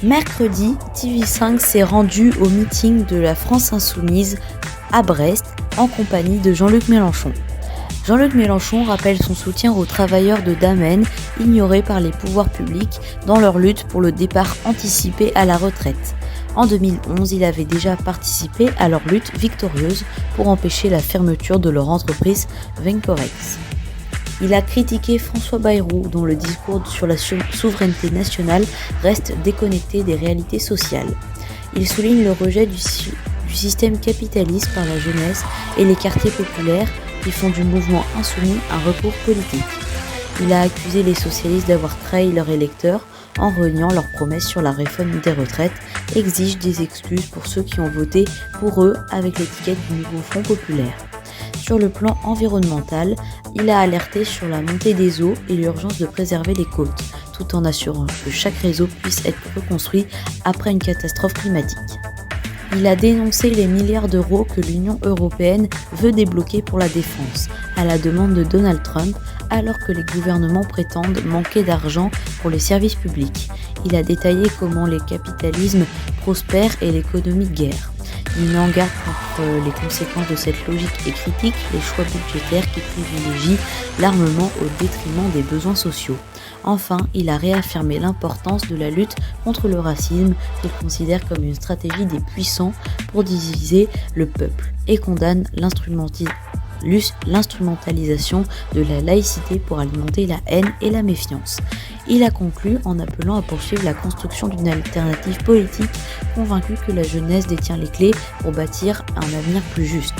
Mercredi, TV5 s'est rendu au meeting de la France Insoumise à Brest en compagnie de Jean-Luc Mélenchon. Jean-Luc Mélenchon rappelle son soutien aux travailleurs de Damen ignorés par les pouvoirs publics dans leur lutte pour le départ anticipé à la retraite. En 2011, il avait déjà participé à leur lutte victorieuse pour empêcher la fermeture de leur entreprise Vencorex. Il a critiqué François Bayrou, dont le discours sur la souveraineté nationale reste déconnecté des réalités sociales. Il souligne le rejet du système capitaliste par la jeunesse et les quartiers populaires qui font du mouvement insoumis un recours politique. Il a accusé les socialistes d'avoir trahi leurs électeurs en reniant leurs promesses sur la réforme des retraites, exige des excuses pour ceux qui ont voté pour eux avec l'étiquette du nouveau Front populaire. Sur le plan environnemental, il a alerté sur la montée des eaux et l'urgence de préserver les côtes, tout en assurant que chaque réseau puisse être reconstruit après une catastrophe climatique. Il a dénoncé les milliards d'euros que l'Union européenne veut débloquer pour la défense, à la demande de Donald Trump, alors que les gouvernements prétendent manquer d'argent pour les services publics. Il a détaillé comment les capitalismes prospèrent et l'économie guerre. Il met en garde contre les conséquences de cette logique et critique les choix budgétaires qui privilégient l'armement au détriment des besoins sociaux. Enfin, il a réaffirmé l'importance de la lutte contre le racisme qu'il considère comme une stratégie des puissants pour diviser le peuple et condamne l'instrumentalisation de la laïcité pour alimenter la haine et la méfiance. Il a conclu en appelant à poursuivre la construction d'une alternative politique, convaincu que la jeunesse détient les clés pour bâtir un avenir plus juste.